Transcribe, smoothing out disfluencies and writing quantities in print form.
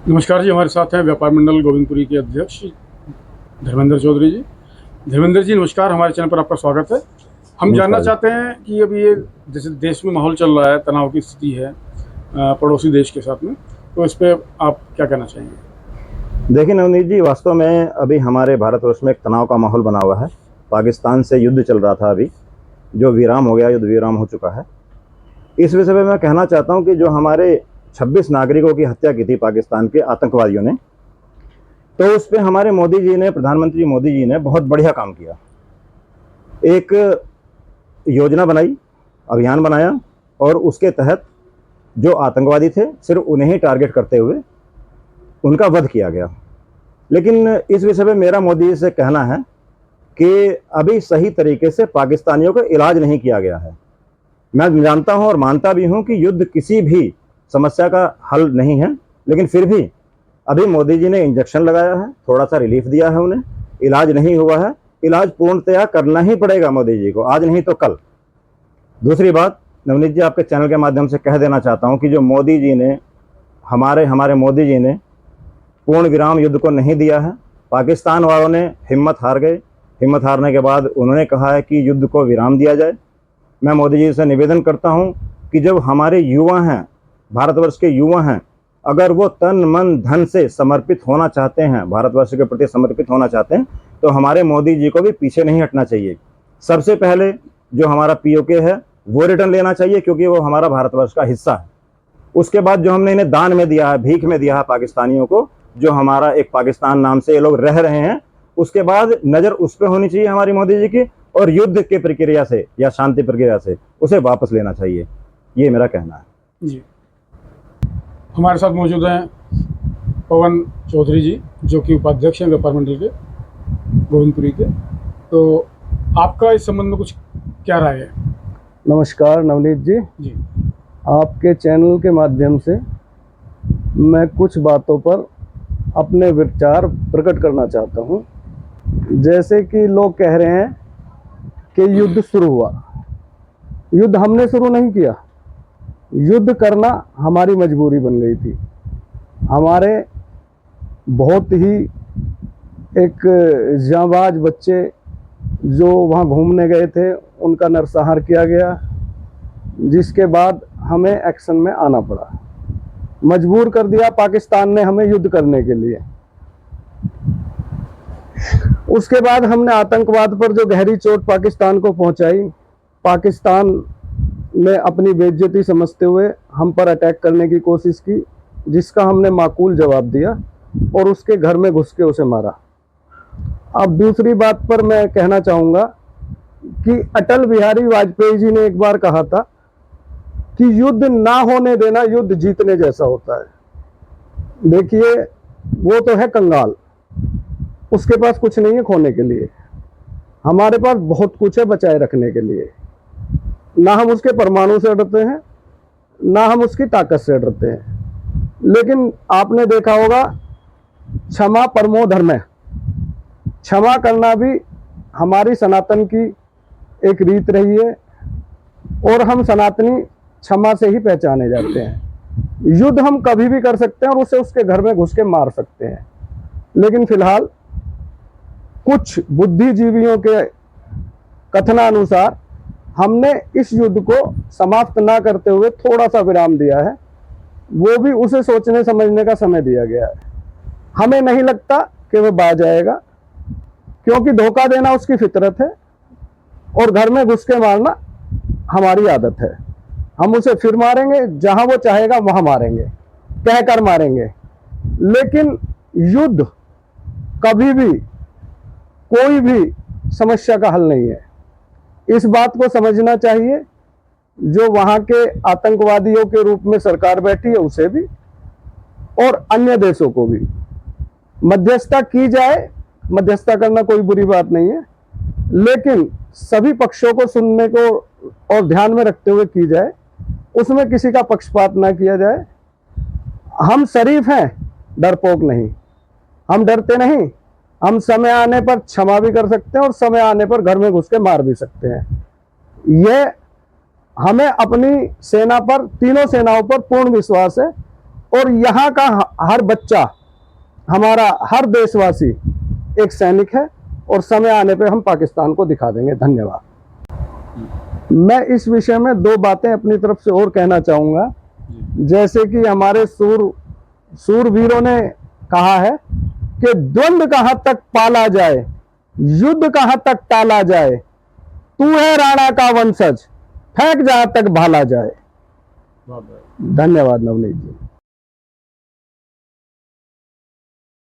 नमस्कार जी, हमारे साथ हैं व्यापार मंडल गोविंदपुरी के अध्यक्ष धर्मेंद्र चौधरी जी। धर्मेंद्र जी नमस्कार, हमारे चैनल पर आपका स्वागत है। हम जानना नमस्कार जी। चाहते हैं कि अभी ये जैसे देश में माहौल चल रहा है, तनाव की स्थिति है पड़ोसी देश के साथ में, तो इस पे आप क्या कहना चाहेंगे? देखिए नवनीत जी, वास्तव में अभी हमारे भारतवर्ष में एक तनाव का माहौल बना हुआ है। पाकिस्तान से युद्ध चल रहा था अभी, जो विराम हो गया, युद्ध विराम हो चुका है। इस विषय में मैं कहना चाहता हूं कि जो हमारे 26 नागरिकों की हत्या की थी पाकिस्तान के आतंकवादियों ने, तो उस पर हमारे मोदी जी ने, प्रधानमंत्री मोदी जी ने बहुत बढ़िया काम किया। एक योजना बनाई, अभियान बनाया, और उसके तहत जो आतंकवादी थे सिर्फ उन्हें ही टारगेट करते हुए उनका वध किया गया। लेकिन इस विषय में मेरा मोदी जी से कहना है कि अभी सही तरीके से पाकिस्तानियों का इलाज नहीं किया गया है। मैं जानता हूं और मानता भी हूं कि युद्ध किसी भी समस्या का हल नहीं है, लेकिन फिर भी अभी मोदी जी ने इंजेक्शन लगाया है, थोड़ा सा रिलीफ दिया है उन्हें, इलाज नहीं हुआ है। इलाज पूर्णतया करना ही पड़ेगा मोदी जी को, आज नहीं तो कल। दूसरी बात, नवनीत जी, आपके चैनल के माध्यम से कह देना चाहता हूं कि जो मोदी जी ने, हमारे मोदी जी ने पूर्ण विराम युद्ध को नहीं दिया है। पाकिस्तान वालों ने हिम्मत हार गए। हिम्मत हारने के बाद उन्होंने कहा है कि युद्ध को विराम दिया जाए। मैं मोदी जी से निवेदन करता हूं कि जब हमारे युवा हैं, भारतवर्ष के युवा हैं, अगर वो तन मन धन से समर्पित होना चाहते हैं, भारतवर्ष के प्रति समर्पित होना चाहते हैं, तो हमारे मोदी जी को भी पीछे नहीं हटना चाहिए। सबसे पहले जो हमारा पीओके है वो रिटर्न लेना चाहिए, क्योंकि वो हमारा भारतवर्ष का हिस्सा है। उसके बाद जो हमने इन्हें दान में दिया है, भीख में दिया है पाकिस्तानियों को, जो हमारा एक पाकिस्तान नाम से ये लोग रह रहे हैं, उसके बाद नज़र उस पर होनी चाहिए हमारी मोदी जी की, और युद्ध की प्रक्रिया से या शांति प्रक्रिया से उसे वापस लेना चाहिए। ये मेरा कहना है जी। हमारे साथ मौजूद हैं पवन चौधरी जी, जो कि उपाध्यक्ष हैं व्यापार मंडल के गोविंदपुरी के। तो आपका इस संबंध में कुछ क्या राय है? नमस्कार नवनीत जी। जी आपके चैनल के माध्यम से मैं कुछ बातों पर अपने विचार प्रकट करना चाहता हूं। जैसे कि लोग कह रहे हैं कि युद्ध शुरू हुआ। युद्ध हमने शुरू नहीं किया, युद्ध करना हमारी मजबूरी बन गई थी। हमारे बहुत ही एक जांबाज बच्चे जो वहाँ घूमने गए थे, उनका नरसंहार किया गया, जिसके बाद हमें एक्शन में आना पड़ा। मजबूर कर दिया पाकिस्तान ने हमें युद्ध करने के लिए। उसके बाद हमने आतंकवाद पर जो गहरी चोट पाकिस्तान को पहुंचाई, पाकिस्तान ने अपनी बेइज्जती समझते हुए हम पर अटैक करने की कोशिश की, जिसका हमने माकूल जवाब दिया और उसके घर में घुस के उसे मारा। अब दूसरी बात पर मैं कहना चाहूँगा कि अटल बिहारी वाजपेयी जी ने एक बार कहा था कि युद्ध ना होने देना युद्ध जीतने जैसा होता है। देखिए, वो तो है कंगाल, उसके पास कुछ नहीं है खोने के लिए, हमारे पास बहुत कुछ है बचाए रखने के लिए। ना हम उसके परमाणु से डरते हैं, ना हम उसकी ताकत से डरते हैं। लेकिन आपने देखा होगा, क्षमा परमो धर्म है। क्षमा करना भी हमारी सनातन की एक रीत रही है, और हम सनातनी क्षमा से ही पहचाने जाते हैं। युद्ध हम कभी भी कर सकते हैं और उसे उसके घर में घुस के मार सकते हैं, लेकिन फिलहाल कुछ बुद्धिजीवियों के कथनानुसार हमने इस युद्ध को समाप्त ना करते हुए थोड़ा सा विराम दिया है। वो भी उसे सोचने समझने का समय दिया गया है। हमें नहीं लगता कि वह बाज आएगा, क्योंकि धोखा देना उसकी फितरत है और घर में घुस के मारना हमारी आदत है। हम उसे फिर मारेंगे, जहां वो चाहेगा वहां मारेंगे, कहकर मारेंगे। लेकिन युद्ध कभी भी कोई भी समस्या का हल नहीं है। इस बात को समझना चाहिए, जो वहां के आतंकवादियों के रूप में सरकार बैठी है उसे भी, और अन्य देशों को भी। मध्यस्थता की जाए, मध्यस्थता करना कोई बुरी बात नहीं है, लेकिन सभी पक्षों को सुनने को और ध्यान में रखते हुए की जाए, उसमें किसी का पक्षपात ना किया जाए। हम शरीफ हैं, डरपोक नहीं। हम डरते नहीं। हम समय आने पर क्षमा भी कर सकते हैं और समय आने पर घर में घुस के मार भी सकते हैं। यह हमें अपनी सेना पर, तीनों सेनाओं पर पूर्ण विश्वास है और यहाँ का हर बच्चा, हमारा हर देशवासी एक सैनिक है और समय आने पे हम पाकिस्तान को दिखा देंगे। धन्यवाद। मैं इस विषय में दो बातें अपनी तरफ से और कहना चाहूँगा। जैसे कि हमारे सूरवीरों ने कहा है कि द्वंद्व कहाँ तक पाला जाए, युद्ध कहाँ तक टाला जाए, तू है राणा का वंशज, फेंक जहाँ तक भाला जाए। धन्यवाद नवनीत जी।